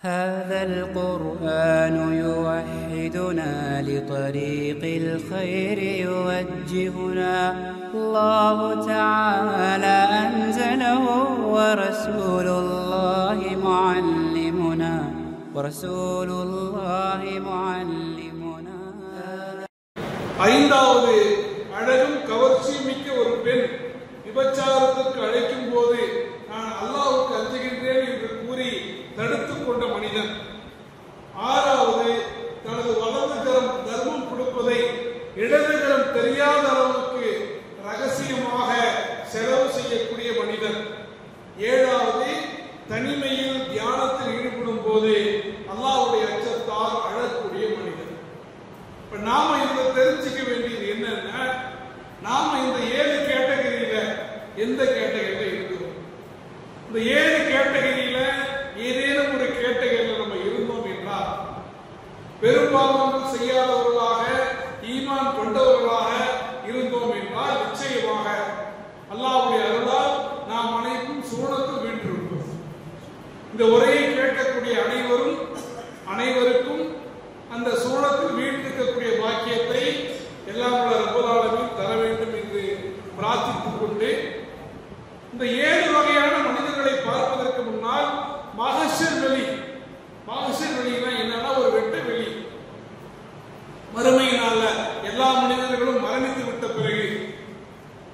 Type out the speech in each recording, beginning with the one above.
هذا القرآن يوحدنا لطريق الخير يوجهنا الله تعالى أنزله ورسول الله معلمنا ஐந்தாவது அழகும் கவர்ச்சி மிக்க ஒரு பெண் விபச்சாரத்திற்கு அழைக்கும் போது நான் அல்லாஹ்வுக்கு அஞ்சுகின்றேன் என்று கூறி தடுத்துக் கொண்ட மனிதன். ஆறாவது தனது வலது கரம் தர்மம் கொடுப்பதை இடது கரம் தெரியாத அளவுக்கு ரகசியமாக செலவு செய்யக்கூடிய மனிதன். ஏழாவது தனிமையில் தியானத்தில் ஈடுபடும் போது அல்லாஹ்வுடைய அச்சத்தால் அழக்கூடிய மனிதன். இப்ப நாம இதை தெரிஞ்சுக்க வேண்டியது என்னன்னா, நாம இந்த 7 கேட்டகரியில எந்த கேட்டகரியில இருக்கிறோம்? இந்த 7 கேட்டகரியில ஏதேனும் ஒரு கேட்டகரியில நம்ம இருந்தோம் என்றால், பெரும்பாலும் செய்யாதவர்களாக ஈமான் கொண்டவர்களாக இருந்தோம் என்றால் நிச்சயமாக அல்லாஹ்வுடைய அருளால் நாம் அனைவரும் சுவனத்தில் வீற்றிருப்போம். இந்த உரையை கேட்கக்கூடிய அனைவருக்கும் அந்த சூழத்தில் வீட்டிருக்கக்கூடிய பாக்கியத்தை எல்லாம் ரப்பல் ஆலமீன் தர வேண்டும் என்று பிரார்த்தித்துக் கொண்டு, இந்த 7 வகையான மனிதர்களை பார்ப்பதற்கு முன்னால் மஹ்ஷர் வெளினா என்னன்னா ஒரு வெட்ட வெளி. மறுமை நாள்ல எல்லா மனிதர்களும் மரணித்து விட்ட பிறகு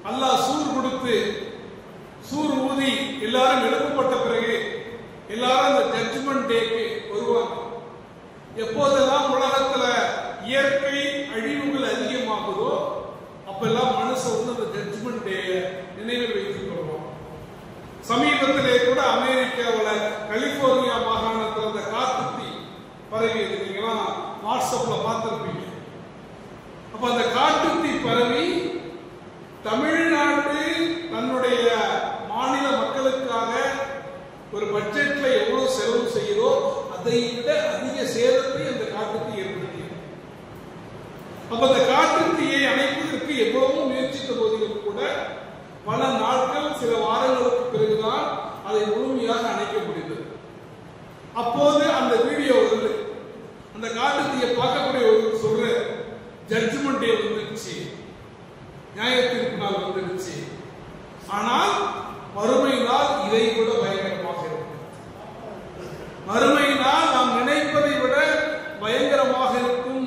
அல்லாஹ் சூர் ஊதி எல்லாரும் எழுப்பப்பட்ட பிறகு எல்லாரும் அந்த ஜட்ஜ்மெண்ட் டேக்கு வருவாங்க. எப்போதெல்லாம் உலகத்துல இயற்கை அழிவுகள் அதிகமாகுதோ அப்பெல்லாம் மனுஷன் வந்து அந்த ஜட்ஜ்மெண்ட் டே நினைவில் வைத்துக் கொள்வான். சமீபத்திலே கூட அமெரிக்காவில் கலிபோர்னியா மாகாணத்தில் அந்த காட்டுத்தீ பரவி இருக்கீங்களா, வாட்ஸ்அப்ல பார்த்திருப்பீங்க. அப்ப அந்த காட்டுத்தீ பரவி தமிழ்நாடு தன்னுடைய மாநில மக்களுக்காக ஒரு பட்ஜெட்ல எவ்வளவு செலவு செய்யுதோ அதை விட அதிக சேதத்தை அந்த காட்டுத்தீ ஏற்படுத்தியது. அப்ப அந்த காட்டுத்தீயை அணைப்பதற்கு எவ்வளவோ முயற்சித்த போதிலும் கூட பல நாட்கள் சில வாரங்களுக்கு பிறகுதான் அதை முழுமையாக அணைக்க முடிந்தது. அப்போது அந்த வீடியோ வந்து அந்த காட்டுத்தீயை பார்க்கக்கூடிய ஒரு சொல்ற ஜட்ஜ்மெண்ட் டே வந்துருச்சு, நியாய தீர்ப்பு நாள் வந்துருச்சு. ஆனால் மறுமை நாள் இதை விட பயங்கரமாக இருக்கும். மறுமை நாள் நாம் நினைப்பதை விட பயங்கரமாக இருக்கும்.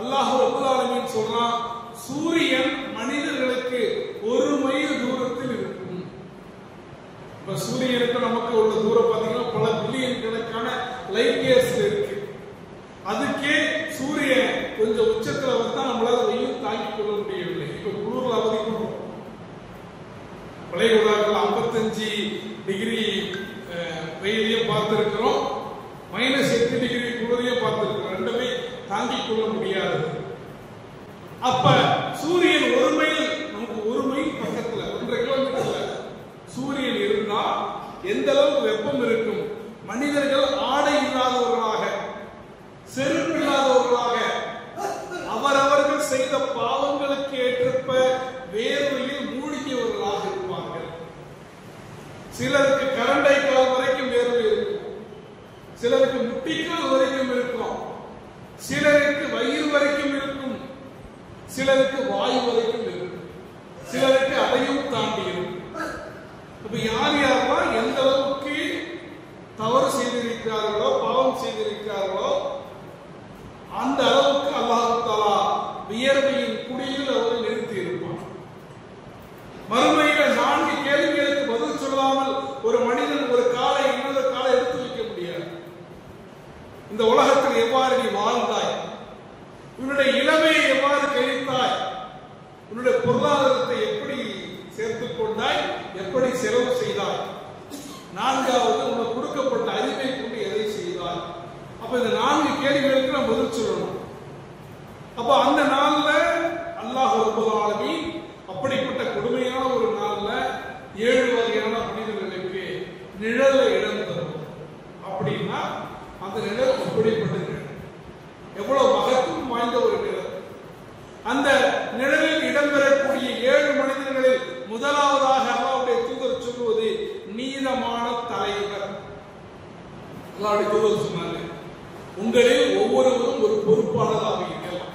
அல்லாஹ் ரப்பல் ஆலமீன் சொல்றான், சூரியன் மனிதர்களுக்கு 1 மைல் தூரத்தில் இருக்கும். இப்ப சூரியனுக்கு நமக்கு உள்ள தூரம் பாத்தீங்கன்னா பல பில்லியன் கணக்கான லைட் இயர்ஸ் இருக்கு. அதுக்கே சூரியன் கொஞ்சம் உச்சத்துல வந்தா நம்மளால வெயில் தாங்கிக் கொள்ள முடியவில்லை. இப்ப குளிர்ல அவதிக்கிறோம். பழைய உலகத்தில் 55 டிகிரி வெயிலையும் பார்த்திருக்கிறோம், -8 டிகிரி குளிரையும் பார்த்திருக்கிறோம். ரெண்டுமே தாங்கிக் கொள்ள முடியாது. அப்ப சூரியன் 1 மைல், நமக்கு 1 மைல் பக்கத்துல 1.5 கிலோமீட்டர்ல சூரியன் இருந்தா எந்த அளவுக்கு வெப்பம் இருக்கும்? மனிதர்கள் ஆடை இல்லாதவர்களாக, செருப்பு இல்லாதவர்களாக, அவரவர்கள் செய்த பாவங்களுக்கு ஏற்றப்ப வேர்வையில் மூழ்கியவர்களாக இருப்பார்கள். சிலருக்கு கரண்டை கால் வரைக்கும் வேர்வை இருக்கும், சிலருக்கு முட்டிக்கால் வரைக்கும் இருக்கும், சிலருக்கு வயிறு வரைக்கும் இருக்கும், சிலருக்கு வாயு வரைக்கும் இருக்கும், சிலருக்கு அதையும் தாண்டி இருக்கும். இப்ப யாரெல்லாம் எந்த அளவுக்கு தவறு செய்திருக்கிறார்களோ, பாவம் செய்திருக்கிறார்களோ அந்த அளவுக்கு அல்லாஹ் தஆலா வியர்வையின் குடியில் அவரை நிறுத்தி இருப்பான். மறுமையில 4 கேள்விகளுக்கு பதில் சொல்லாமல் ஒரு மனிதன் ஒரு காலை இன்னொரு காலை எடுத்து வைக்க முடியாது. இந்த உலகத்தில் எவ்வாறு நீ வாழ்ந்தாய், உன்னுடைய இளமையை எவ்வாறு கழித்தாய், உன்னுடைய பொருளாதாரத்தை எப்படி சேர்த்துக் கொண்டாய், எப்படி செலவு செய்தாய், 4வது உனக்கு கொடுக்கப்பட்ட அறிவை கொண்டு எதை செய்தாய். அப்ப இந்த 4 கேள்விகளுக்கு நாம் பதில் சொல்லணும். அப்ப அந்த நாள்ல அல்லாஹ் ரப்பல் ஆலமீன் அப்படிப்பட்ட கொடுமையான ஒரு நாள்ல 7 வகையான மனிதர்களுக்கு நிழல இடம் தரும். அப்படின்னா அந்த நிழல் எப்படிப்பட்டது, எவ்வளவு மகத்துவம் வாய்ந்த ஒரு நிழல். அந்த நிழலில் இடம்பெறக்கூடிய 7 மனிதர்களில் முதலாவதாக அல்லாஹ்வுடைய தூதர் சொல்வது நீதமான தலைவர். அல்லாஹ்வுடைய தூதர் சொன்னாங்க, உங்களில் ஒவ்வொருவரும் ஒரு பொறுப்பாளராக இருக்கலாம்.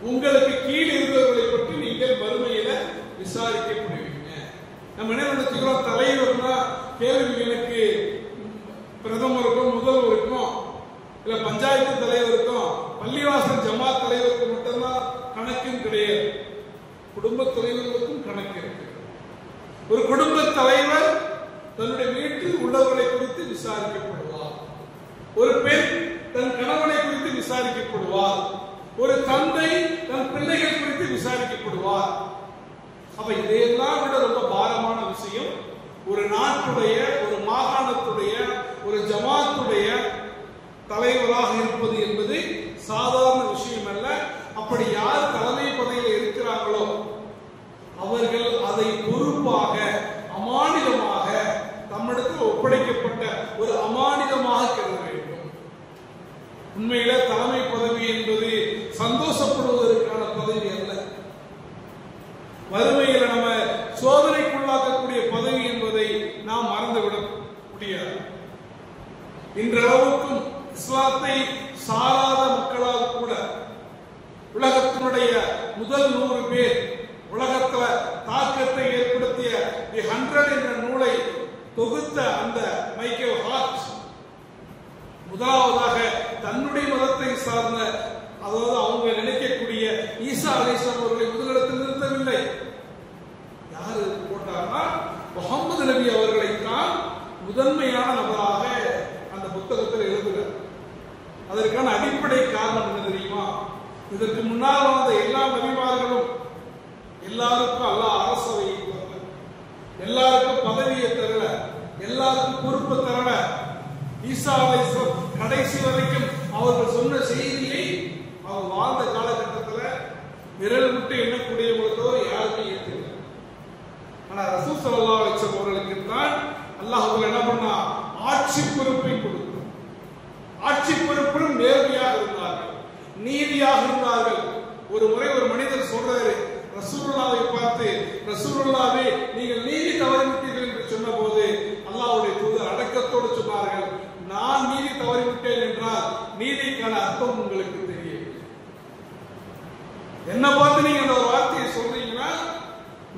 உங்களுக்கு கீழ் இருந்தவர்களை பற்றி நீங்கள் மறுமையில விசாரிக்கப்படுவீங்க. நம்ம என்ன நினைச்சுக்கிறோம், தலைவர்னா கேள்விகளுக்கு பிரதமருக்கும் முதல்வருக்கும் இல்ல பஞ்சாயத்து தலைவருக்கும் பள்ளிவாசல் ஜமாத் தலைவருக்கு மட்டும்தான் கணக்கும் கிடையாது. குடும்ப தலைவர்களுக்கும் கணக்கு இருக்கு. ஒரு குடும்ப தலைவர் தன்னுடைய வீட்டில் உள்ளவர்களை குறித்து விசாரிக்கப்படுவார். ஒரு பெண் தன் கணவனை குறித்து விசாரிக்கப்படுவார். ஒரு தந்தை தன் பிள்ளைகள் குறித்து விசாரிக்கப்படுவார். அப்ப இதையெல்லாம் விட ரொம்ப பாரமான விஷயம் ஒரு நாட்டுடைய, ஒரு மாகாணத்துடைய, ஒரு ஜமாத்துடைய தலைவராக இருப்பது என்பது சாதாரண விஷயம் அல்ல. அப்படி யார் தலைமை பதவியில் இருக்கிறார்களோ அவர்கள் அதை பொறுப்பாக, அமானிதமாக, தம்மிடத்தில் ஒப்படைக்கப்பட்ட ஒரு அமானிதமாக கருத வேண்டும். உண்மையில தலைமை பதவி என்பது சந்தோஷப்படுவதற்கான பதவி அல்ல. வறுமையில நம்ம சோதனைக்குள்ளாக்கக்கூடிய பதவி என்பதை நாம் மறந்துவிட முடியாது. இன்றளவுக்கும் இஸ்லாத்தை சாராத மக்களால் கூட உலகத்தினுடைய முதல் 100 பேர் உலகத்துல தாக்கத்தை ஏற்படுத்திய தி 100 என்ற நூலை தொகுத்த அந்த மைக்கேல் ஹார்ட் முதலாவதாக தன்னுடைய மதத்தை சார்ந்த, அதாவது அவங்க நினைக்கக்கூடிய ஈசா அலைஹிஸ்ஸலாம் அவர்களை முதலிடத்தில் நிறுத்தவில்லை. யாரு போட்டார்னா முகமது நபி அவர்களை தான் முதன்மையான நபராக அந்த புத்தகத்தில் எழுதுகிறார். அதற்கான அடிப்படை காரணம் என்ன தெரியுமா? இதற்கு முன்னால் வந்த எல்லா நபிமார்களும் எல்லாருக்கும் அல்லாஹ் அரசவையை தரல, எல்லாருக்கும் பதவியை தரல, எல்லாருக்கும் பொறுப்பு தரல. ஈசா அலைஹிஸ்ஸலாம் கடைசி வரைக்கும் அவர்கள் சொன்ன செய்தியை அவர் வாழ்ந்த காலகட்டத்தில் விரல் விட்டு எண்ணக்கூடியவங்களோ யாருமே ஏற்கல. ஆனா ரசூல் ஸல்லல்லாஹு அலைஹி வஸல்லம் அவர்களுக்கு தான் அல்லாஹ் என்ன பண்ணா, ஆட்சி பொறுப்பை கொடுத்தார். ஆட்சி பொறுப்பிலும் நேர்மையாக இருந்தார்கள், நீதியாக இருந்தார்கள். ஒரு முறை ஒரு மனிதர் சொல்றாரு ரசூலுல்லாஹை பார்த்து, ரசூலுல்லாஹே நீங்கள் நீதி தவறிவிட்டீர்கள் என்று சொன்ன போது அல்லாஹ்வுடைய தூதர் அடக்கத்தோடு சொன்னார்கள், நான் நீதி தவறிவிட்டேன் என்றால் நீதிக்கான அர்த்தம் உங்களுக்கு தெரியும். என்ன பார்த்து நீங்க அந்த ஒரு வார்த்தையை சொல்றீங்கன்னா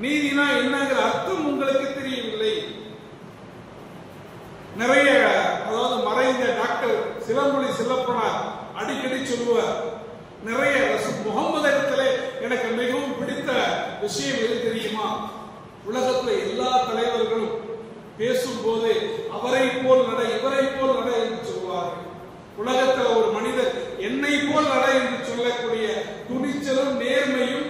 நீதினா என்னங்கிற அர்த்தம் உங்களுக்கு தெரியவில்லை. நிறைய, அதாவது மறைந்த டாக்டர் சிலம்பொலி சிலப்பனார் அடிக்கடி சொல்லுவார், நிறைய முகமது இடத்துல எனக்கு மிகவும் பிடித்த விஷயம் எது தெரியுமா? உலகத்துல எல்லா தலைவர்களும் பேசும்போது அவரை போல் நட, இவரை போல் நட என்று சொல்வார்கள். உலகத்துல ஒரு மனிதர் என்னை போல் நட என்று சொல்லக்கூடிய துணிச்சலும் நேர்மையும்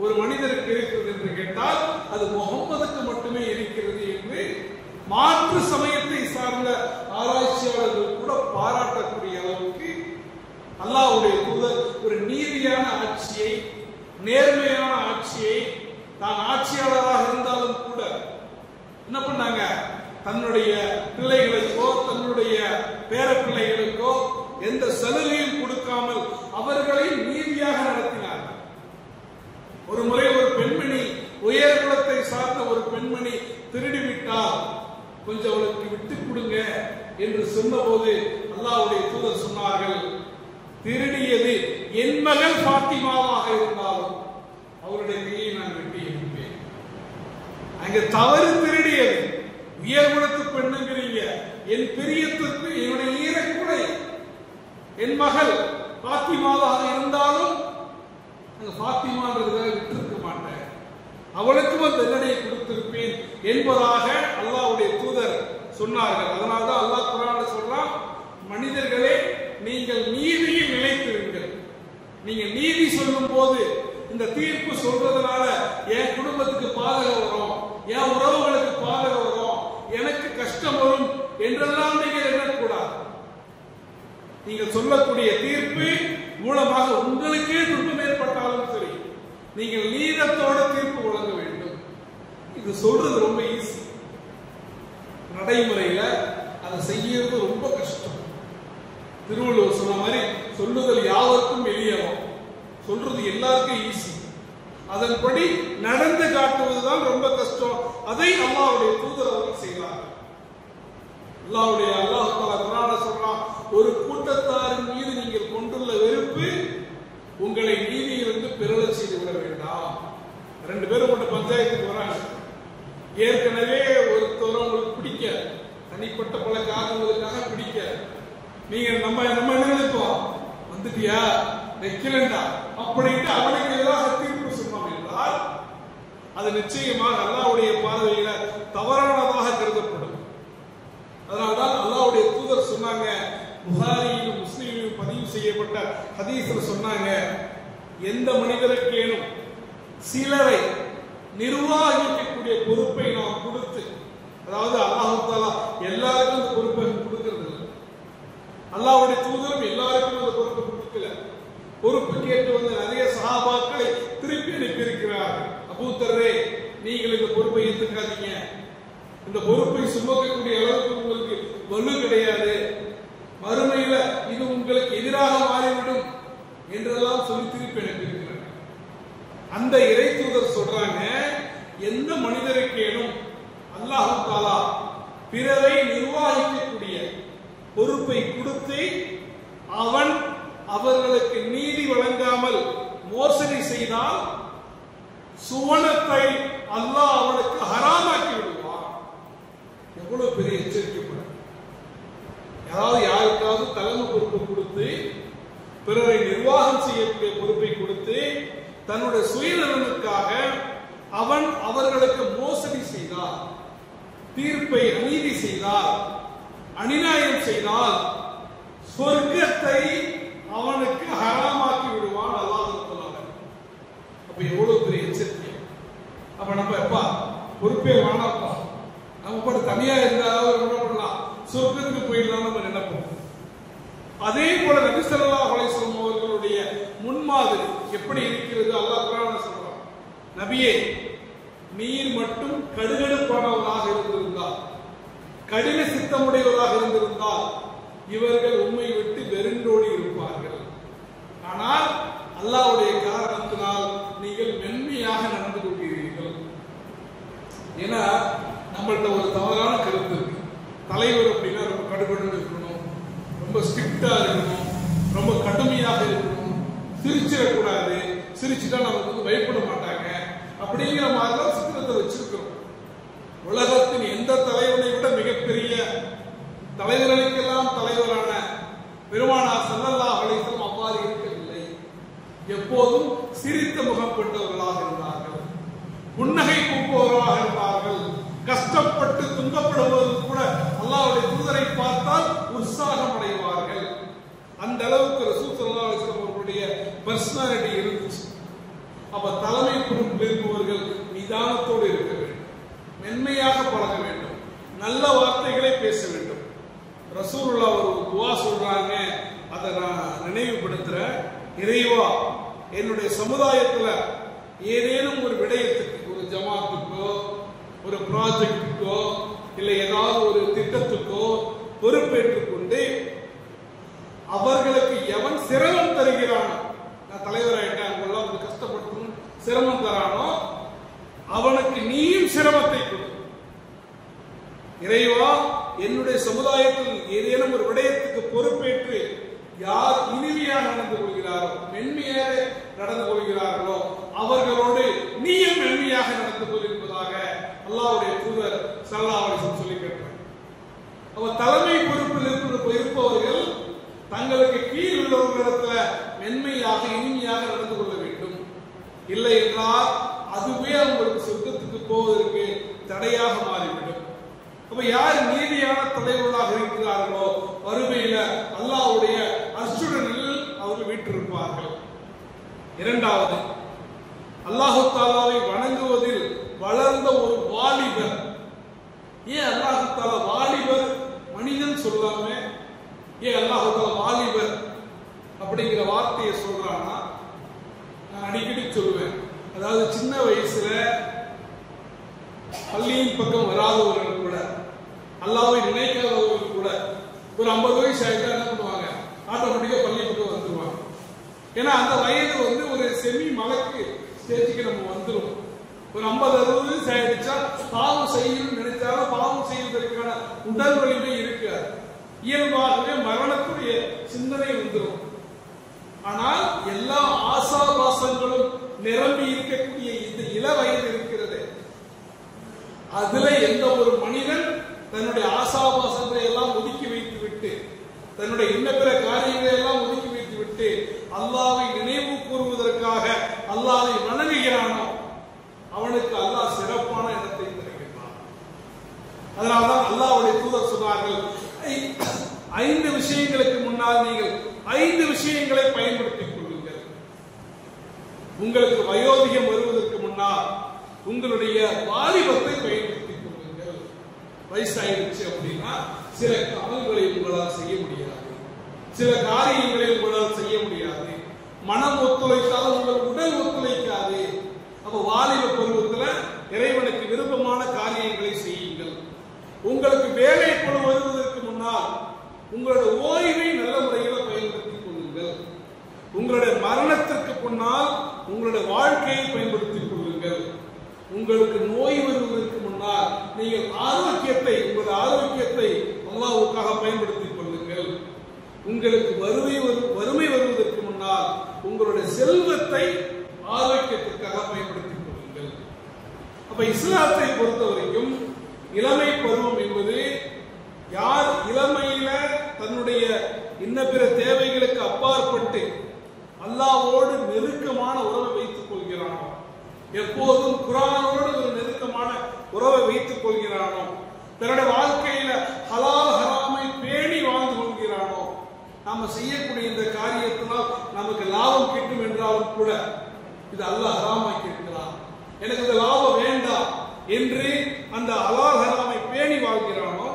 ஒரு மனிதருக்கு இருக்கிறது என்று கேட்டால் அது முகம்மதுக்கு மட்டுமே இருக்கிறது என்று மாற்று சமயத்தை சார்ந்த ஆராய்ச்சியாளர்கள் கூட பாராட்டக்கூடிய அளவுக்கு அல்லாஹ்வுடைய தூதர் ஒரு நீதியான ஆட்சியை, நேர்மையான ஆட்சியை, தான் ஆட்சியாளராக இருந்தாலும் கூட என்ன பண்ணாங்க, தன்னுடைய பிள்ளைகளுக்கோ தன்னுடைய பேர பிள்ளைகளுக்கோ எந்த சலுகையும் கொடுக்காமல் அவர்களை நீதியாக நடத்தினார். ஒரு முறை ஒரு பெண்மணி, உயர் குலத்தை சார்ந்த ஒரு பெண்மணி திருடிவிட்டால் கொஞ்சம் அவளுக்கு விட்டுக் கொடுங்க என்று சொன்னபோது அல்லாஹ்வுடைய தூதர் சொன்னார்கள், திருடியது என் மகள் பாத்திமாவாக இருந்தாலும் அவருடைய கையை நான் வெட்டி இருப்பேன். அங்க தவறு திருடியது, உயர் குலத்து பெண்ணுங்கிறீங்க, என் பிரியத்திற்கு என்னுடைய ஈரக்குறை என் மகள் பாத்திமாவாக இருந்தாலும் அங்க பாத்திமான்றதுக்காக விட்டிருக்க மாட்டேன், அவளுக்கும் தண்டனை கொடுத்திருப்பேன் என்பதாக அல்லாஹ்வுடைய தூதர் சொன்னார்கள். அதனால்தான் அல்லாஹ் குர்ஆன்ல சொல்றான், மனிதர்களே நீங்கள் நீதியில் நிலைத்திருங்கள். நீங்க நீதி சொல்லும் போது இந்த தீர்ப்பு சொல்றதுனால என் குடும்பத்துக்கு பாதகம் வரும், என் உறவுகளுக்கு பாதகம் வரும், எனக்கு கஷ்டம் வரும் என்றெல்லாம் நீங்கள் எண்ணக்கூடாது. நீங்கள் சொல்லக்கூடிய தீர்ப்பு மூலமாக உங்களுக்கே துன்பம் ஏற்பட்டாலும் சரி, நீங்கள் நீதத்தோட தீர்ப்பு வழங்க வேண்டும். இது சொல்றது ரொம்ப ஈஸி, நடைமுறையில அதை செய்யறது ரொம்ப கஷ்டம். திருவள்ளுவர் சொன்ன மாதிரி சொல்லுதல் யாவருக்கும் எளியவும், சொல்றது எல்லாருக்கும் ஈஸி, அதன்படி நடந்து காட்டுவதுதான் ரொம்ப கஷ்டம். அதை அல்லாஹ்வுடைய தூதர் அவர்கள் செய்வார்கள். அல்லாஹ் தஆலா குர்ஆன்ல சொல்றான், ஒரு கூட்டத்தாரின் மீது நீங்கள் கொண்டுள்ள வெறுப்பு உங்களை நீதியிலிருந்து பிறழச் செய்து விட வேண்டாம். ரெண்டு பேரும் மட்டும் பஞ்சாயத்துக்கு வராங்க. ஏற்கனவே ஒருத்தர் உங்களுக்கு பிடிக்க, தனிப்பட்ட பல காரணங்களுக்காக பிடிக்க, நீங்க நம்ம என்ன நினைப்போம், வந்துட்டியா வைக்கலண்டா அப்படின்ட்டு அவனுக்கு எதிராக தீர்ப்பு சொன்னோம் என்றால் அது நிச்சயமாக அல்லாஹ்வுடைய பார்வையில தவறானதாக கருதப்படும். அதனால்தான் அல்லாஹ்வுடைய தூதர் சொன்னாங்க, புகாரியிலும் முஸ்லிமிலும் பதிவு செய்யப்பட்ட ஹதீஸ்ல சொன்னாங்க, எந்த மனிதருக்கேனும் சிலரை நிர்வாகிக்கக்கூடிய பொறுப்பை நாம் கொடுத்து, அதாவது அல்லாஹ் தஆலா எல்லாருக்கும் அந்த பொறுப்பை கொடுக்கிறது இல்லை, அல்லாஹ்வுடைய தூதரும் எல்லாருக்கும் அந்த பொறுப்பை கொடுக்கல. பொறுப்பு கேட்டு வந்து நிறைய சஹாபாக்களை திருப்பி அனுப்பி இருக்கிறார்கள். அபூ தர்ரே, நீங்கள் இந்த பொறுப்பை ஏற்றுக்காதீங்க, இந்த பொறுப்பை சுமக்கக்கூடிய அளவுக்கு உங்களுக்கு வலு கிடையாது, மறுமையில இது உங்களுக்கு எதிராக மாறிவிடும் என்றெல்லாம் சொல்லி திருப்பி அனுப்பியிருக்கிறார். அந்த இறை தூதர் சொல்றாங்க, எந்த மனிதருக்கேனும் அல்லாஹ் தஆலா பிறரை நிர்வகிக்கக்கூடிய பொறுப்பை கொடுத்து அவன் அவர்களுக்கு நீதி வழங்காமல் மோசடி செய்தால் சுவனத்தை அல்லாஹ் அவனுக்கு ஹராமாக்கி விடுவான். எவ்வளவு பெரிய எச்சரிக்கை! யாராவது யாருக்காவது தலைமை பொறுப்பை கொடுத்து பிறரை நிர்வாகம் செய்யக்கூடிய பொறுப்பை கொடுத்து தன்னுடைய சுயநலனுக்காக அவன் அவர்களுக்கு மோசடி செய்தால், தீர்ப்பை அநீதி செய்தால், அநியாயம் செய்தால் சொர்க்கத்தை அவனுக்கு ஹராமாக்கி விடுவான் அல்லாஹ் சொல்றாங்க. அப்ப எவ்வளவு பெரிய எச்சரிக்கை! அப்ப நம்ம எப்பா பொறுப்பே வேணாப்பா, நம்ம கூட தனியா இருந்தாலும் என்ன பண்ணலாம், சொர்க்கத்துக்கு போயிடலாம் நம்ம நினைப்போம். அதே போல நபி ஸல்லல்லாஹு அலைஹி வஸல்லம் அவர்களுடைய முன்மாதிரி எப்படி இருக்கிறது அல்லாஹ் குர்ஆன்ல சொல்றான், நபியே நீர் மட்டும் கடுகடுப்பானவராக இருந்திருந்தால், கடின சித்தமுடையவராக இருந்திருந்தால் இவர்கள் உம்மை விட்டு வெறுண்டோடி இருப்பார்கள். ஆனால் அல்லாஹ்வுடைய காரணத்தினால் நீங்கள் மென்மையாக நடந்து கொள்கிறீர்கள். ஏன்னா நம்மள்ட்ட ஒரு தவறான கருத்து இருக்கு, தலைவர் அப்படின்னா ரொம்ப கடுகடுன்னு இருக்கணும், ரொம்ப ஸ்ட்ரிக்டா இருக்கணும், ரொம்ப கடுமையாக இருக்கணும், சிரிச்சிடக்கூடாது, சிரிச்சுட்டா நமக்கு வந்து பயப்பட மாட்டாங்க அப்படிங்கிற மாதிரிலாம் சித்திரத்தை வச்சிருக்கிறோம். உலகத்தின் எந்த தலைவனை விட மிகப்பெரிய தலைவர்களுக்கெல்லாம் தலைவரான பெருமானார் ஸல்லல்லாஹு அலைஹி வஸல்லம் அவ்வாறு இருக்கவில்லை. எப்போதும் சிரித்த முகம் கொண்டவர்களாக இருந்தார்கள், புன்னகை பூப்பவர்களாக இருந்தார்கள். கஷ்டப்பட்டு துன்பப்படுவது கூட அல்லாஹ்வுடைய தூதரை பார்த்தால் உற்சாகம் அடைவார்கள். அந்த அளவுக்கு ரசூல் ஸல்லல்லாஹு அலைஹி வஸல்லம் அவர்களுடைய பர்சனாலிட்டி இருந்துச்சு. அப்ப தலைமை பொறுப்பில் இருப்பவர்கள் நிதானத்தோடு இருக்க வேண்டும், மென்மையாக பழக வேண்டும், நல்ல வார்த்தைகளை பேச வேண்டும். ரசூலுல்லாஹ் ஒரு துஆ சொல்றாங்க, அதை நான் நினைவுபடுத்துறேன். இறைவா, என்னுடைய சமுதாயத்துல ஏதேனும் ஒரு விடயத்துக்கு, ஒரு ஜமாத்துக்கோ ஒரு ப்ராஜெக்டுக்கோ இல்லை ஏதாவது ஒரு திட்டத்துக்கோ பொறுப்பேற்றுக் கொண்டு அவர்களுக்கு எவன் சிரமம் தருகிறானோ, நான் தலைவராயிட்டேன் அவங்களெல்லாம் வந்து கஷ்டப்பட்டு சிரமம் தரானோ அவனுக்கு நீயும் சிரமத்தை கொடு. இறைவா, என்னுடைய சமுதாயத்தில் ஏதேனும் ஒரு விடயத்துக்கு பொறுப்பேற்று யார் இனிமையாக நடந்து கொள்கிறாரோ, மென்மையாக நடந்து கொள்கிறார்களோ அவர்களோடு நீயும் மென்மையாக நடந்து கொள் என்பதாக அல்லாஹ்வுடைய தூதர் ஸல்லல்லாஹு அலைஹி வஸல்லம் சொல்லி கேட்டார். அவர் தலைமை பொறுப்பில் இருப்பவர்கள் தங்களுக்கு கீழ் உள்ளவர்களிடத்துல மென்மையாக இனிமையாக நடந்து கொள்ள வேண்டும். இல்லை என்றால் அதுவே அவங்களுக்கு சொர்க்கத்துக்கு போவதற்கு தடையாக மாறிவிடும். அப்ப யார் நீதியான தலைவர்களாக இருக்கிறார்களோ வறுமையில அல்லாஹ்வுடைய அர்ஷுடனில் அவர்கள் வீற்றிருப்பார்கள். இரண்டாவது, அல்லாஹ் தஆலாவை வணங்குவதில் வளர்ந்த ஒரு வாலிபர். ஏன் அல்லாஹ் தஆலா வாலிபர் மனிதன் சொல்லாம ஏன் அல்லாஹ் தஆலா வாலிபர் அப்படிங்கிற வார்த்தையை சொல்றான்னா, நான் அடிக்கடி சொல்லுவேன், அதாவது சின்ன வயசுல பள்ளியின் பக்கம் வராதவர்கள் கூட, அல்லாஹ்வை நினைக்காதவர்கள் கூட ஒரு 50 வயசு ஆயிட்டா என்ன பண்ணுவாங்க, ஆட்டோமேட்டிக்கா பள்ளி பக்கம் வந்துருவாங்க. ஏன்னா அந்த வயது வந்து ஒரு செமி மலக்கு ஸ்டேஜுக்கு நம்ம வந்துடும். ஒரு 50-60 வயசு ஆயிடுச்சா பாவம் செய்யணும்னு நினைச்சாலும் பாவம் செய்வதற்கான உடல் வலிமை இருக்காது. இயல்பாகவே மரணத்துடைய சிந்தனை வந்துடும். ஆனால் எல்லா ஆசாபாசங்களும் நிரம்பி இருக்கக்கூடிய இந்த இள வயது இருக்கிறது, அதுல எந்த ஒரு மனிதன் தன்னுடைய ஆசாபாசங்களை எல்லாம் ஒதுக்கி வைத்து விட்டு, தன்னுடைய இன்ன பிற காரியங்களை எல்லாம் ஒதுக்கி வைத்து விட்டு அல்லாஹ்வை நினைவு கூறுவதற்காக அல்லாஹ்வை வணங்குகிறானோ அவனுக்கு அல்லாஹ் சிறப்பான இடத்தை தருகிறான். அதனால்தான் அல்லாஹ்வுடைய தூதர் சொன்னார்கள், 5 விஷயங்களுக்கு முன்னால் நீங்கள் 5 விஷயங்களை பயன்படுத்திக் கொள்ளுங்கள். உங்களுக்கு வயோதிகம் வருவதற்கு முன்னால் உங்களுடைய வாலிபத்தை பயன்படுத்திக் கொள்ளுங்கள். வயசாயிடுச்சு அப்படின்னா சில அமல்களை உங்களால் செய்ய முடியாது, சில காரியங்களை உங்களால் செய்ய முடியாது. மனம் ஒத்துழைத்தாலும் உங்கள் உடல் ஒத்துழைக்காது. அப்ப வாலிப பருவத்துல இறைவனுக்கு விருப்பமான காரியங்களை செய்யுங்கள். உங்களுக்கு வேலை பளு வருவதற்கு முன்னால் உங்களுடைய ஓய்வை நல்ல முறையில் பயன்படுத்திக் கொள்ளுங்கள். உங்களுடைய மரணத்திற்கு முன்னால் உங்களுடைய வாழ்க்கையை பயன்படுத்திக் கொள்ளுங்கள். உங்களுக்கு நோய் வருவதற்கு முன்னால் நீங்கள் உங்களுடைய ஆரோக்கியத்தை அல்லாஹ்வுக்காக பயன்படுத்திக் கொள்ளுங்கள். உங்களுக்கு வறுமை வருவதற்கு முன்னால் உங்களுடைய செல்வத்தை ஆரோக்கியத்திற்காக பயன்படுத்திக் கொள்ளுங்கள். அப்ப இஸ்லாத்தை பொறுத்த வரைக்கும் இளமை பருவம் என்பது யார் இளமையில தன்னுடைய இன்ன பிற தேவைகளுக்கு அப்பாற்பட்டு அல்லாஹ்வோடு நெருக்கமான உறவை வைத்துக் கொள்கிறானோ, எப்போதும் குர்ஆனோடு ஒரு நெருக்கமான உறவை வைத்துக் கொள்கிறானோ, தன்னுடைய வாழ்க்கையில ஹலால் ஹராமை பேணி வாழ்ந்து கொள்கிறானோ, நாம செய்யக்கூடிய இந்த காரியத்தினால் நமக்கு லாபம் கிட்டும் என்றாலும் கூட இது அல்லாஹ் ஹராமாக்கி இருக்கிறான், எனக்கு இந்த லாபம் வேண்டாம் என்று அந்த ஹலால் ஹராமை பேணி வாழ்கிறானோ,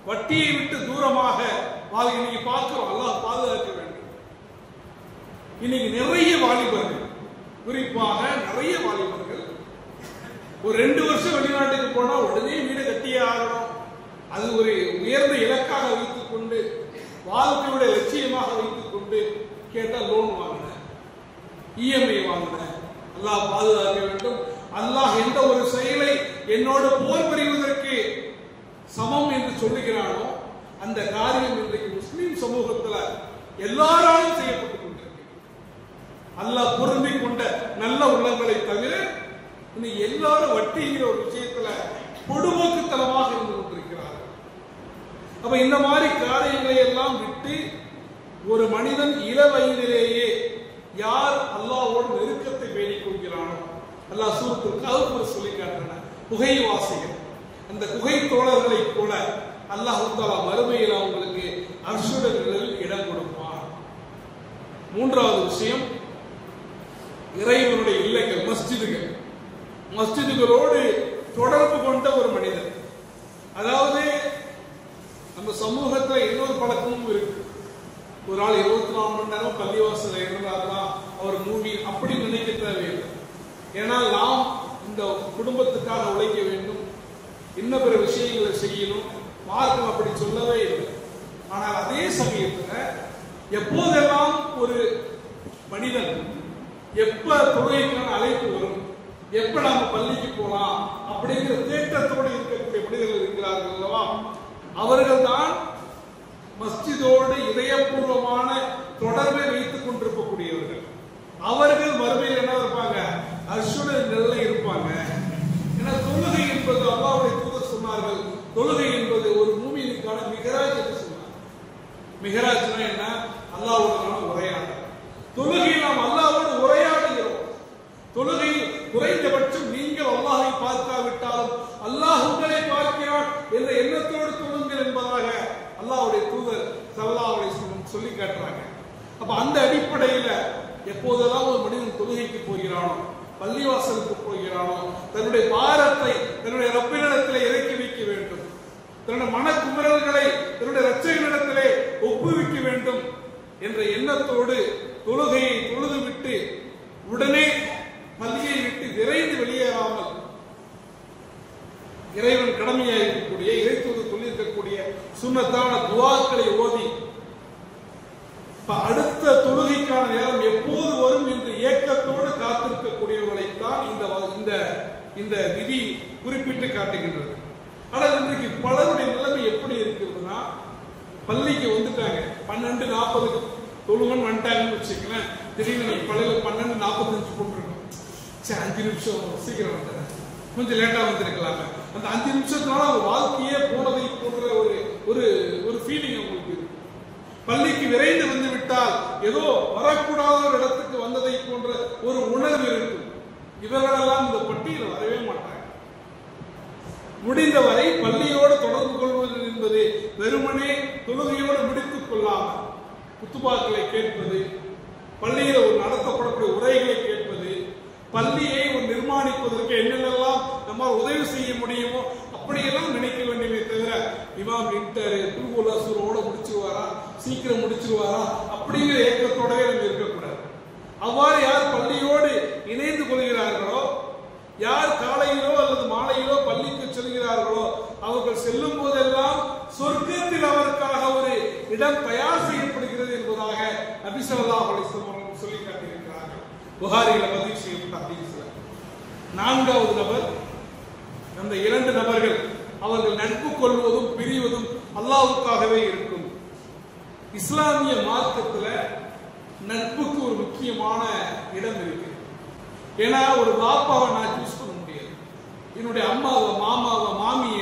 வட்டியை விட்டு தூரமாக இன்னைக்கு பார்க்கிறோம். அல்லாஹ் பாதுகாக்க வேண்டும். இன்னைக்கு நிறைய வாலிபர்கள், குறிப்பாக நிறைய வாலிபர்கள் ஒரு 2 வருஷம் வெளிநாட்டுக்கு போனா உடனே வீடு கட்டியே ஆகணும், அது ஒரு உயர்ந்த இலக்காக வைத்துக் கொண்டு வாழ்க்கையுடைய லட்சியமாக வைத்துக் கொண்டு கேட்டா லோன் வாங்கின, இஎம்ஐ வாங்கின. அல்லாஹ் பாதுகாக்க வேண்டும். அல்லாஹ் எந்த ஒரு செயலை என்னோடு போர் புரிவதற்கு சமம் என்று சொல்லுகிறானோ அந்த காரியம் இன்றைக்கு முஸ்லிம் சமூகத்துல எல்லாராலும் செய்யப்பட்டுக் கொண்டிருக்கு. அல்லாஹ் பொருந்திக் கொண்ட நல்ல உள்ளங்களை தவிர இன்னைக்கு எல்லாரும் வட்டிங்கிற ஒரு விஷயத்துல பொடுபோக்குத்தனமாக இருந்து கொண்டிருக்கிறார்கள். அப்ப இந்த மாதிரி காரியங்களை எல்லாம் விட்டு ஒரு மனிதன் இள வயதிலேயே யார் அல்லாஹ்வோடு நெருக்கத்தை பேணிக் கொள்கிறானோ, அல்லாஹ் சூரத்துல் கஹ்ஃப் சொல்லி காட்டினார், குகைவாசிகள், அந்த குகை தோழர்களை போல அல்லாஹ் தஆலா மறுமையில் அவங்களுக்கு அர்ஷுடர்களில் இடம் கொடுப்பான். 3வது விஷயம், இறைவனுடைய இல்லங்கள், மஸ்ஜிதுகளோடு தொடர்பு கொண்ட ஒரு மனிதன். அதாவது நம்ம சமூகத்தில் இன்னொரு பழக்கமும் இருக்கு. ஒரு ஆள் 24 மணி நேரம் பள்ளிவாசல இருந்தால்தான் அவர் மூவி அப்படி நினைக்க தேவையில்லை. ஏனால் நாம் இந்த குடும்பத்துக்காக உழைக்க வேண்டும், இன்ன பிற விஷயங்களை செய்யணும், மார்க்கம் அப்படி சொல்லவே இல்லை. ஆனால் அதே சமயத்தில் எப்போதெல்லாம் ஒரு மனிதன் எப்ப தொழுகைக்கான அழைப்பு வரும், எப்ப நாம பள்ளிக்கு போலாம் அப்படிங்கிற தேட்டத்தோடு இருக்கக்கூடிய மனிதர்கள் இருக்கிறார்கள் அல்லவா, அவர்கள் தான் மஸ்ஜிதோடு இதயபூர்வமான தொடர்பை வைத்துக் கொண்டிருக்கக்கூடியவர்கள். அவர்கள் மறுமையில் என்ன இருப்பாங்க, அர்ஷுடைய நிலையில இருப்பாங்க. ஏன்னா தொழுகை என்பது அல்லாஹ்வுடைய தூதர் சொன்னார்கள், தொழுகை என்பது ஒரு மூமினுக்கான மிஹராஜ் என்று சொன்னார். மிஹராஜ்னா என்ன, அல்லாஹ்வுடனான உரையாடல். தொழுகையில் நாம் அல்லாஹ்வோடு உரையாடுகிறோம். தொழுகை குறைந்தபட்சம் நீங்கள் அல்லாஹ்வை பார்க்காவிட்டாலும் அல்லாஹ் உங்களை பார்க்கிறான் என்ற எண்ணத்தோடு தொழுங்கள் என்பதாக அல்லாஹ்வுடைய தூதர் ஸல்லல்லாஹு அலைஹி வஸல்லம் சொல்லி காட்டுறாங்க. அப்ப அந்த அடிப்படையில எப்போதெல்லாம் ஒரு மனிதன் தொழுகைக்கு போகிறானோ, பள்ளிவாசலுக்கு போகிறானோ, தன்னுடைய பாரத்தை தன்னுடைய ரப்பினிடத்திலே இறக்கி வைக்க வேண்டும், தன்னுடைய மனக்குமரல்களை தன்னுடைய இரட்சகனிடத்திலே ஒப்புவிக்க வேண்டும் என்ற எண்ணத்தோடு தொழுகையை தொழுது விட்டு உடனே பள்ளியை விட்டு விரைந்து வெளியேறாமல் இறைவன் கடமையாக இருக்கக்கூடிய இறைத்தூது சொல்லியிருக்கக்கூடிய சுன்னத்தான துஆக்களை ஓதி அடுத்த தொழுகைக்கான நேரம் எப்போது வரும் என்று ஏக்கத்தோடு காத்திருக்கக்கூடியவர்களைத்தான் இந்த இந்த விதி குறிப்பிட்டு காட்டுகின்றது. ஆனால் இன்றைக்கு பலருடைய நிலைமை எப்படி இருக்கிறதுனா, பள்ளிக்கு வந்துட்டாங்க 12:40 தொழுகன்னு வந்துட்டாங்கன்னு வச்சுக்கலாம். திடீர்னு பள்ளியில் 12:45 போட்டுருக்கோம். சரி 5 நிமிஷம் சீக்கிரம் வந்துடுறேன், கொஞ்சம் லேட்டா வந்திருக்கலாங்க. அந்த 5 நிமிஷத்தினால ஒரு வாழ்க்கையே போனதை போன்ற ஒரு ஃபீலிங் உங்களுக்கு இருக்கு. பள்ளிக்கு விரைந்து வந்து விட்டால் ஏதோ வரக்கூடாத ஒரு இடத்துக்கு வந்ததை போன்ற ஒரு உணர்வு இருக்கும். இவர்களெல்லாம் இந்த பட்டியல் வரவே மாட்டாங்க. முடிந்தவரை பள்ளியோடு தொடர்பு கொள்வது என்பது வெறுமனே தொழுகையோடு முடித்துக் கொள்ளாமல் குத்துபாக்களை கேட்பது, பள்ளியில் ஒரு நடத்தப்படக்கூடிய உரைகளை கேட்பது, பள்ளியை ஒரு நிர்மாணிப்பதற்கு என்னென்னலாம் நம்மால் உதவி செய்ய முடியுமோ அப்படியெல்லாம் நினைக்க வேண்டுமே தவிர இமாம் இன்டர் குருகுலாசூரோட முடிச்சிருவாரா, சீக்கிரம் முடிச்சிருவாரா அப்படிங்கிற ஏக்கத்தோடவே நம்ம இருக்கக்கூடாது. அவ்வாறு யார் பள்ளியோடு இணைந்து கொள்கிறார்களோ, யார் காலையிலோ அல்லது மாலையிலோ பள்ளிக்கு செல்கிறார்களோ, அவர்கள் செல்லும் போதெல்லாம் சொர்க்கத்தில் அவருக்காக ஒரு இடம் தயார் செய்யப்படுகிறது என்பதாக நபி ஸல்லல்லாஹு அலைஹி வஸல்லம் அவர்கள் சொல்லி காட்டியிருக்கிறார்கள். புகாரில பதிவு செய்யப்பட்ட ஹதீஸ்ல. 4வது நபர், அந்த 2 நபர்கள் அவர்கள் நட்பு கொள்வதும் பிரிவதும் அல்லாஹ்வுக்காகவே இருக்கும். இஸ்லாமிய மார்க்கத்துல நட்புக்கு ஒரு முக்கியமான இடம் இருக்கு. ஏன்னா ஒரு பாப்பாவை நான் சூஸ் பண்ண முடியாது, என்னுடைய அம்மாவை, மாமாவை, மாமிய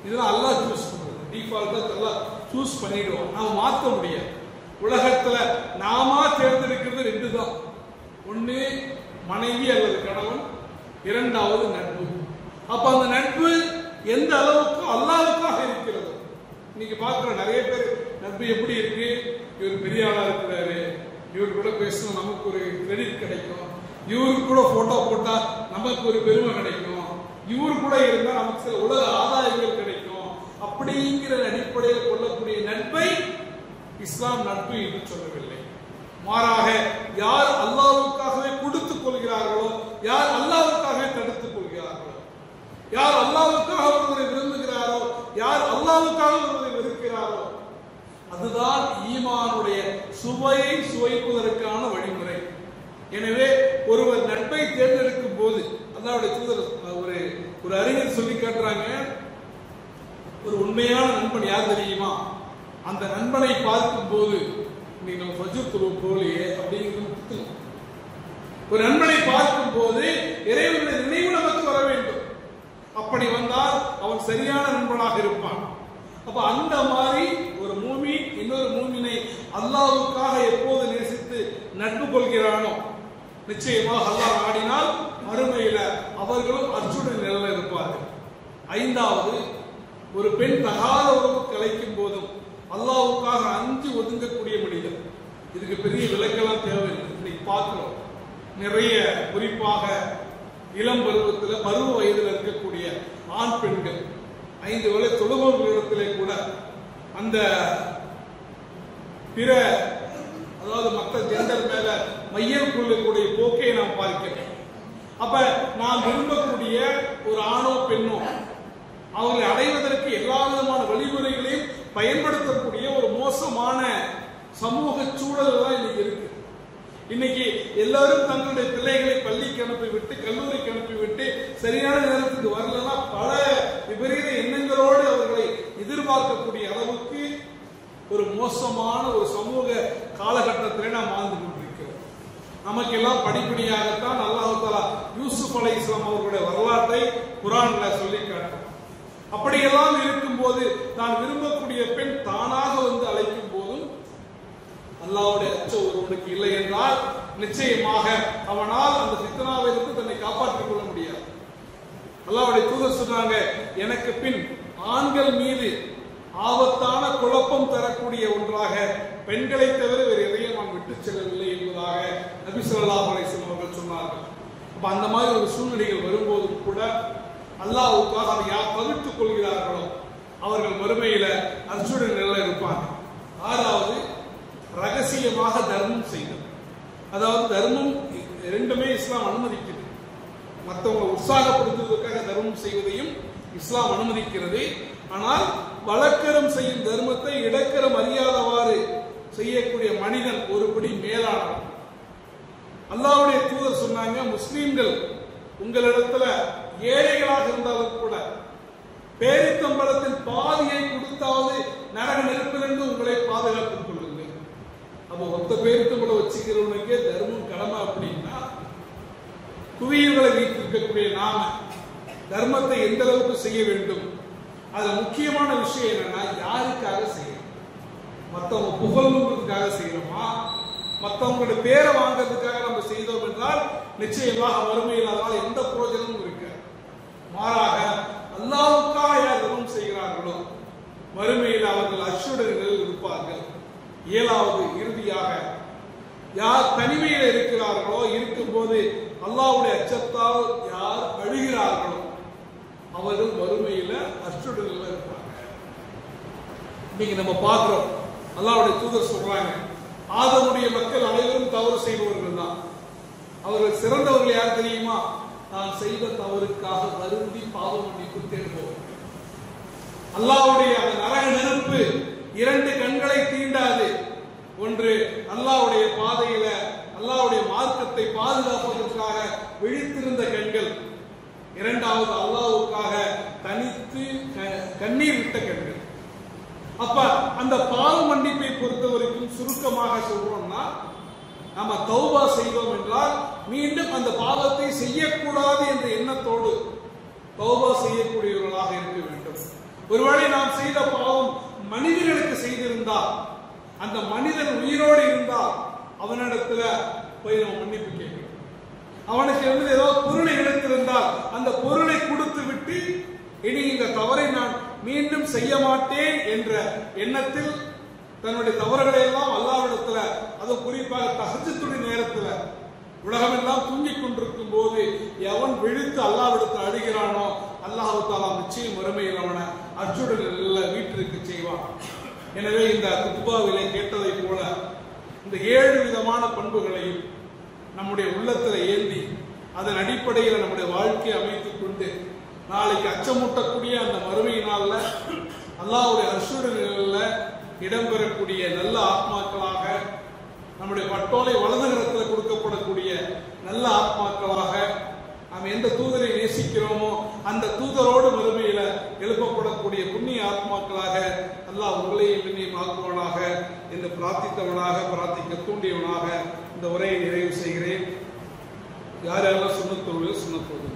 இதெல்லாம் அல்லாஹ் சூஸ் பண்றது. டிஃபால்ட்டா எல்லாம் சூஸ் பண்ணிடுவோம், நாம மாற்ற முடியாது. உலகத்துல நாம தேர்ந்தெடுக்கிறது 2 தான். ஒண்ணு மனைவி அல்லது கணவன், 2வது நட்பு. அப்ப அந்த நட்பு எந்த அளவுக்கு அல்லாஹ்வுக்காக இருக்கிறது. இன்னைக்கு பார்க்கிற நிறைய பேர் நட்பு எப்படி இருக்கு, இவர் பெரிய ஆளா இருக்கிறாரு, இவர் கூட பேசினா நமக்கு ஒரு கிரெடிட் கிடைக்கும், இவருக்கு கூட போட்டோ போட்டா நமக்கு ஒரு பெருமை கிடைக்கும், இவரு கூட இருந்தா நமக்கு சில உலக ஆதாயங்கள் கிடைக்கும், அப்படிங்கிற அடிப்படையில் கொள்ளக்கூடிய நட்பை இஸ்லாம் நட்பு என்று சொல்லவில்லை. மாறாக யார் அல்லாஹ்வுக்காகவே கொடுத்துக் கொள்கிறார்களோ, யார் அல்லாஹ்வுக்காகவே தடுத்துக் கொள்கிறார்களோ, யார் அல்லாஹ்வுக்காக ஒருவரை விரும்புகிறாரோ, யார் அல்லாஹ்வுக்காக ஒருவரை வெறுக்கிறாரோ, அதுதான் ஈமானுடைய சுவையை சுவைப்பதற்கான வழிமுறை. எனவே ஒருவர் நட்பை தேர்ந்தெடுக்கும் போது அல்லாஹ்வுடைய தூதர் ஒரு அறிஞர் சொல்லி காட்டுறாங்க, ஒரு உண்மையான நண்பன் யார் தெரியுமா, அந்த நண்பனை பார்க்கும் போது நீங்கள் ஃபஜ்ர் தொழு போலியே அப்படிங்கிறது. ஒரு நண்பனை பார்க்கும் போது இறைவனுடைய நினைவு நமக்கு வர வேண்டும். அப்படி வந்தால் அவன் சரியான நண்பனாக இருப்பான். அப்ப அந்த மாதிரி ஒரு மூமின் இன்னொரு மூமினை அல்லாஹ்வுக்காக எப்போது நேசித்து நட்பு கொள்கிறானோ, நிச்சயமாக அல்லாஹ் நாடினால் மறுமையில அவர்களும் அர்ஜுனன் நிலையில் இருப்பார்கள். 5வது, ஒரு பெண் தகாத உறவு கலைக்கும் போதும் அல்லாஹ்வுக்காக அஞ்சு ஒதுங்கக்கூடிய மனிதர். இதுக்கு பெரிய விளக்கெல்லாம் தேவையில்லை. இன்னைக்கு பார்க்கிறோம் நிறைய, குறிப்பாக இளம் பருவத்தில் பருவ வயதில் இருக்கக்கூடிய ஆண் பெண்கள் 5 வேளை தொழுபவர்களிடத்திலே கூட அந்த பிற, அதாவது மற்ற ஜெண்டர் மேல மையம் கொள்ளக்கூடிய போக்கை நாம் பார்க்கிறோம். அப்ப நாம் விரும்பக்கூடிய ஒரு ஆணோ பெண்ணோ அவர்களை அடைவதற்கு எல்லா விதமான வழிமுறைகளையும் பயன்படுத்தக்கூடிய ஒரு மோசமான சமூக சூழல் தான் இன்னைக்கு இருக்கு. இன்னைக்கு எல்லாரும் தங்களுடைய பிள்ளைகளை பள்ளிக்கு அனுப்பிவிட்டு, கல்லூரிக்கு அனுப்பிவிட்டு சரியான நேரத்துக்கு வரலன்னா பல விபரீத எண்ணங்களோடு அவர்களை எதிர்பார்க்கக்கூடிய அளவுக்கு ஒரு மோசமான ஒரு சமூக காலகட்டத்திலே நாம் வாழ்ந்து கொண்டிருக்கிறோம். நமக்கெல்லாம் படிப்படியாகத்தான் அல்லாஹ் தஆலா யூசுப் அலைஹிஸ்ஸலாம் அவர்களுடைய வரலாற்றை குர்ஆன்ல சொல்லி காட்டுறார். அப்படியெல்லாம் இருக்கும் போது தான் விரும்பக்கூடிய பெண் தானாக வந்து அழைக்கும் போதும் அல்லாஹ்வுடைய அச்சம் ஒருவனுக்கு இல்லை என்றால் நிச்சயமாக அவனால் அந்த ஃபித்னாவிலிருந்து தன்னை காப்பாற்றிக் கொள்ள முடியாது. அல்லாஹ்வுடைய தூதர் சொன்னாங்க, எனக்கு பின் ஆண்கள் மீது ஆபத்தான குழப்பம் தரக்கூடிய ஒன்றாக பெண்களை தவிர வேறு எதையும் நான் விட்டு செல்லவில்லை என்பதாக நபி ஸல்லல்லாஹு அலைஹி வஸல்லம் அவர்கள் சொன்னார்கள். அப்ப அந்த மாதிரி ஒரு சூழ்நிலைகள் வரும்போதும் கூட அல்லாஹ்வுக்காக அதை யார் தவிர்த்துக் கொள்கிறார்களோ அவர்கள் மறுமையில அர்ஜுனன் நிலையில் இருப்பாங்க. 6வது, ரகசியமாக தர்மம் செய்தல். அதாவது தர்மம் ரெண்டுமே இஸ்லாம் அனுமதிக்கிறது. மற்றவங்களை உற்சாகப்படுத்துவதற்காக தர்மம் செய்வதையும் இஸ்லாம் அனுமதிக்கிறது. ஆனால் வழக்கரம் செய்யும் தர்மத்தை இடக்கரம் அறியாதவாறு செய்யக்கூடிய மனிதன் ஒருபடி மேலானவன். அல்லாஹ்வுடைய தூதர் சொன்னாங்க, முஸ்லிம்கள் உங்களிடத்துல ஏழைகளாக இருந்தாலும் கூட பேரித்தம்பளத்தின் பாதியை கொடுத்தாவது நரக நெருப்பிலிருந்து உங்களை பாதுகாத்துக் கொள்ளுங்கள். அப்ப ஒத்த பேரித்தம்பளம் வச்சுக்கிறவனுக்கே தர்மம் கடமை அப்படின்னா, குவியல்களை வைத்திருக்கக்கூடிய நாம தர்மத்தை எந்த அளவுக்கு செய்ய வேண்டும்? அதுல முக்கியமான விஷயம் என்னன்னா, யாருக்காக செய்யணும்? மற்றவங்க புகழ்றதுக்காக செய்யணுமா? மற்றவங்களுடைய பேரை வாங்கிறதுக்காக நம்ம செய்தோம் என்றால் நிச்சயமாக வறுமையில் அதனால் எந்த பிரயோஜனமும் இருக்கு. மாறாக அல்லாஹ்வுக்காக யார் தர்மம் செய்கிறார்களோ வறுமையில் அவர்கள் அஷ்ஷுடர்கள் இருப்பார்கள். ஏழாவது, இறுதியாக யார் தனிமையில் இருக்கிறார்களோ, இருக்கும் போது அல்லாஹ்வுடைய அச்சத்தால் யார் அழுகிறார்களோ அவர்கள் வறுமையில அஷ்ஷுடர்கள் இருப்பாங்க. இன்னைக்கு நம்ம பார்க்கிறோம், அல்லாஹ்வுடைய தூதர் சொல்றாங்க, ஆதமுடைய மக்கள் அனைவரும் தவறு செய்பவர்கள் தான். அவர்கள் சிறந்தவர்கள் யார் தெரியுமா? தான் செய்த தவறுக்காக வருந்தி பாவ மன்னிப்பு தேடுபவர்கள். அல்லாஹ்வுடைய அந்த நரக நெருப்பு இரண்டு கண்களை தீண்டாது. ஒன்று அல்லாஹ்வுடைய பாதையில அல்லாஹ்வுடைய மார்க்கத்தை பாதுகாப்பதற்காக விழித்திருந்த கண்கள், இரண்டாவது அல்லாஹ்வுக்காக தனித்து கண்ணீர் விட்ட கண்கள். அப்ப அந்த பாவ மன்னிப்பை பொறுத்தவரைக்கும் சுருக்கமாக சொல்றோம்னா, நாம தௌபா செய்தோம் என்றால் மீண்டும் அந்த பாவத்தை செய்யக்கூடாது என்ற எண்ணத்தோடு தௌபா செய்யக்கூடியவர்களாக இருக்க வேண்டும். ஒருவேளை நாம் செய்த பாவம் மனிதர்களுக்கு செய்திருந்தால், அந்த மனிதன் உயிரோடு இருந்தால் அவனிடத்துல போய் நம்ம மன்னிப்பு கேட்கணும். அவனுக்கு ஏதாவது பொருளை இழந்திருந்தால் அந்த பொருளை கொடுத்து விட்டு இனி இந்த தவறை நான் மீண்டும் செய்ய மாட்டேன் என்ற எண்ணத்தில் தன்னுடைய தவறுகளை எல்லாம் அல்லாஹ்விடத்துல, அது குறிப்பாக தஹஜ்ஜுடைய நேரத்துல உலகமெல்லாம் தூங்கிக் கொண்டிருக்கும் போது எவன் விழித்து அல்லாஹ்விடத்தில் அழுகிறானோ அல்லாஹ் தஆலா நிச்சயம் மறுமையில் அவனை அர்ஜுனன் வீட்டிற்கு செய்வான். எனவே இந்த குத்பாவிலே கேட்டதை போல இந்த 7 விதமான பண்புகளையும் நம்முடைய உள்ளத்தில் ஏந்தி அதன் அடிப்படையில் நம்முடைய வாழ்க்கையை அமைத்துக் கொண்டு நாளைக்கு அச்சமூட்டக்கூடிய அந்த மறுமையினால அல்லாஹ்வுடைய அர்ஷுடனில் இடம்பெறக்கூடிய நல்ல ஆத்மாக்களாக, நம்முடைய பட்டோலை வலதுகரத்தில் கொடுக்கப்படக்கூடிய நல்ல ஆத்மாக்களாக, நாம் எந்த தூதரை நேசிக்கிறோமோ அந்த தூதரோடு மறுமையில எழுப்பப்படக்கூடிய புண்ணிய ஆத்மாக்களாக அல்லாஹ் உங்களையும் என்னையும் ஆக்குவனாக என்று பிரார்த்திக்க தூண்டியவனாக இந்த உரையை நிறைவு செய்கிறேன். யாரெல்லாம் சுன்னத் தொழுவது சுன்னத் தொழுவது.